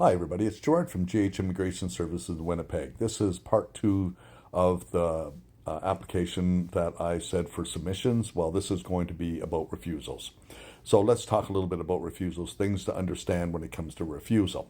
Hi, everybody. It's George from GH Immigration Services Winnipeg. This is part two of the application that I said for submissions. Well, this is going to be about refusals. So let's talk a little bit about refusals, things to understand when it comes to refusal.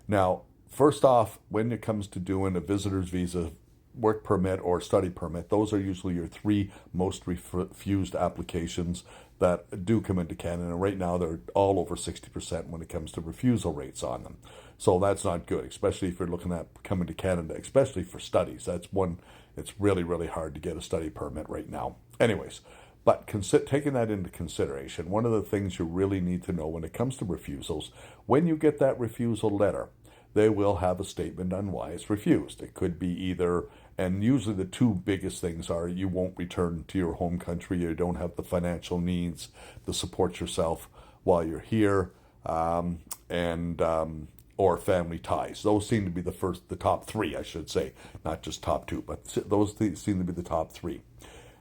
Now, first off, when it comes to doing a visitor's visa, work permit, or study permit, those are usually your three most refused applications that do come into Canada. And right now, they're all over 60% when it comes to refusal rates on them. So that's not good, especially if you're looking at coming to Canada, especially for studies. That's one, it's really, really hard to get a study permit right now. Anyways, but taking that into consideration, one of the things you really need to know when it comes to refusals, when you get that refusal letter, they will have a statement on why it's refused. It could be either, and usually the two biggest things are you won't return to your home country, you don't have the financial needs to support yourself while you're here, or family ties. Those seem to be the top three, I should say, not just top two, but those seem to be the top three.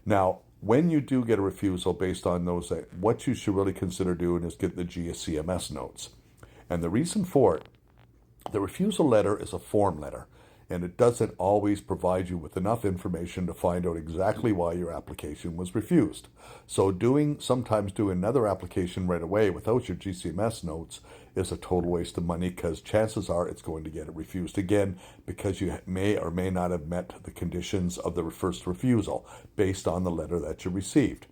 Now, when you do get a refusal based on those, what you should really consider doing is get the GCMS notes. And the reason for it, the refusal letter is a form letter, and it doesn't always provide you with enough information to find out exactly why your application was refused. So sometimes doing another application right away without your GCMS notes is a total waste of money, because chances are it's going to get it refused again because you may or may not have met the conditions of the first refusal based on the letter that you received.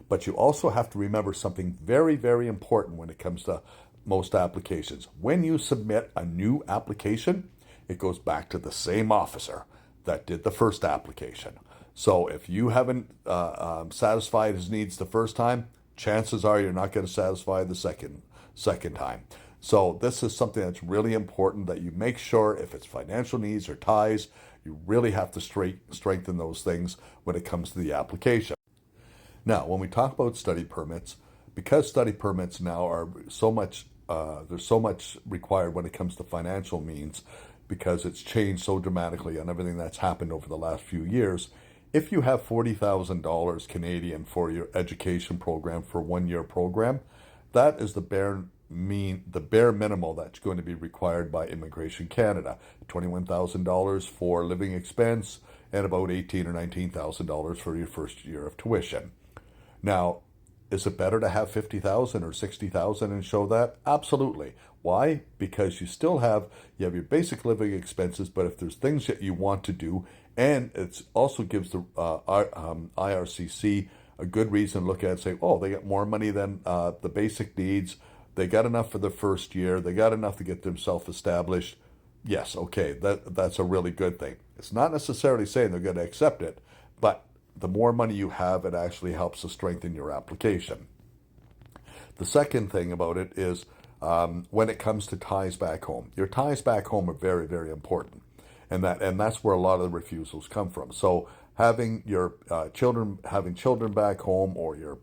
But you also have to remember something very, very important when it comes to most applications. When you submit a new application, it goes back to the same officer that did the first application. So if you haven't satisfied his needs the first time, chances are you're not going to satisfy the second time. So this is something that's really important, that you make sure if it's financial needs or ties, you really have to strengthen those things when it comes to the application. Now, when we talk about study permits, because study permits now are so much, there's so much required when it comes to financial means, because it's changed so dramatically on everything that's happened over the last few years. If you have $40,000 Canadian for your education program for 1 year program, that is the bare minimal that's going to be required by Immigration Canada. $21,000 for living expense and about $18,000 or $19,000 for your first year of tuition. Now, is it better to have $50,000 or $60,000 and show that? Absolutely. Why? Because you have your basic living expenses, but if there's things that you want to do, and it also gives the IRCC a good reason to look at and say, oh, they get more money than the basic needs. They got enough for the first year. They got enough to get themselves established. Yes, okay, that's a really good thing. It's not necessarily saying they're going to accept it, but the more money you have, it actually helps to strengthen your application. The second thing about it is when it comes to ties back home. Your ties back home are very, very important, and that's where a lot of the refusals come from. So having your children back home, or your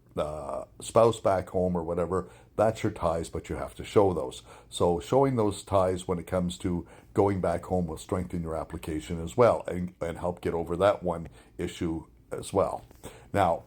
spouse back home, or whatever, that's your ties, but you have to show those. So showing those ties when it comes to going back home will strengthen your application as well, and help get over that one issue as well. Now,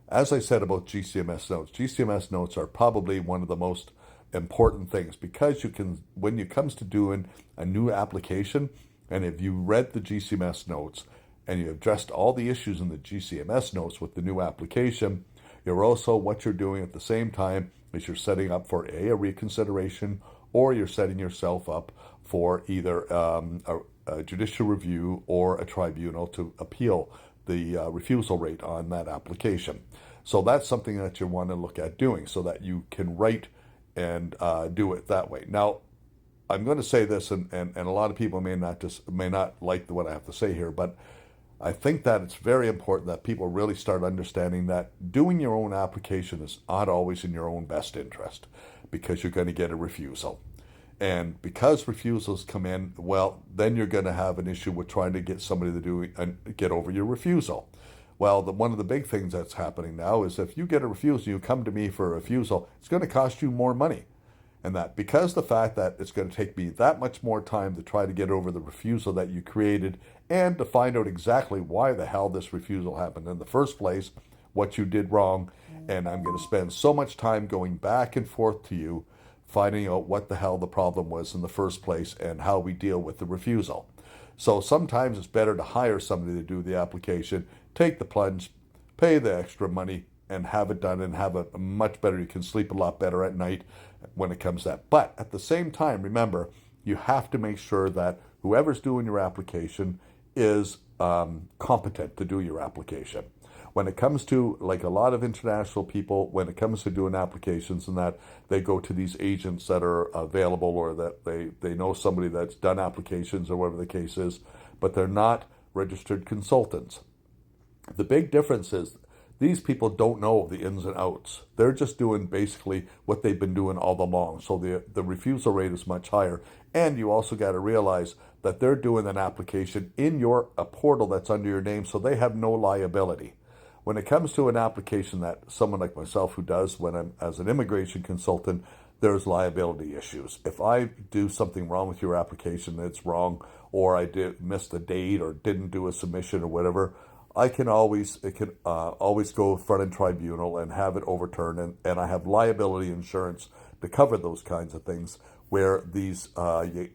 as I said about GCMS notes are probably one of the most important things, because when it comes to doing a new application, and if you read the GCMS notes and you addressed all the issues in the GCMS notes with the new application, what you're doing at the same time is you're setting up for a reconsideration, or you're setting yourself up for either a judicial review or a tribunal to appeal the refusal rate on that application. So that's something that you want to look at doing, so that you can write and do it that way. Now, I'm going to say this, and a lot of people may not like what I have to say here, but I think that it's very important that people really start understanding that doing your own application is not always in your own best interest, because you're going to get a refusal. And because refusals come in, well, then you're going to have an issue with trying to get somebody to get over your refusal. Well, one of the big things that's happening now is if you get a refusal, you come to me for a refusal, it's going to cost you more money. And that because the fact that it's going to take me that much more time to try to get over the refusal that you created, and to find out exactly why the hell this refusal happened in the first place, what you did wrong, and I'm going to spend so much time going back and forth to you finding out what the hell the problem was in the first place and how we deal with the refusal. So sometimes it's better to hire somebody to do the application, take the plunge, pay the extra money, and have it done, and have a much better, you can sleep a lot better at night when it comes to that. But at the same time, remember, you have to make sure that whoever's doing your application is competent to do your application. When it comes to, like a lot of international people, when it comes to doing applications and that, they go to these agents that are available, or that they know somebody that's done applications or whatever the case is, but they're not registered consultants. The big difference is these people don't know the ins and outs. They're just doing basically what they've been doing all along. So the refusal rate is much higher. And you also got to realize that they're doing an application in a portal that's under your name, so they have no liability. When it comes to an application that someone like myself who does when I'm as an immigration consultant, there's liability issues. If I do something wrong with your application, it's wrong, or I missed a date or didn't do a submission or whatever, it can always go in front of tribunal and have it overturned, and I have liability insurance to cover those kinds of things where these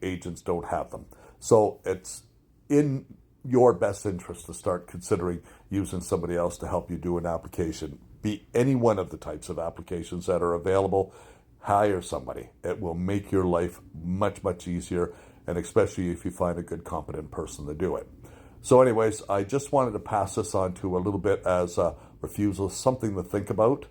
agents don't have them. So it's in your best interest to start considering using somebody else to help you do an application. Be any one of the types of applications that are available, hire somebody. It will make your life much, much easier, and especially if you find a good, competent person to do it. So anyways, I just wanted to pass this on to a little bit as refusal, something to think about.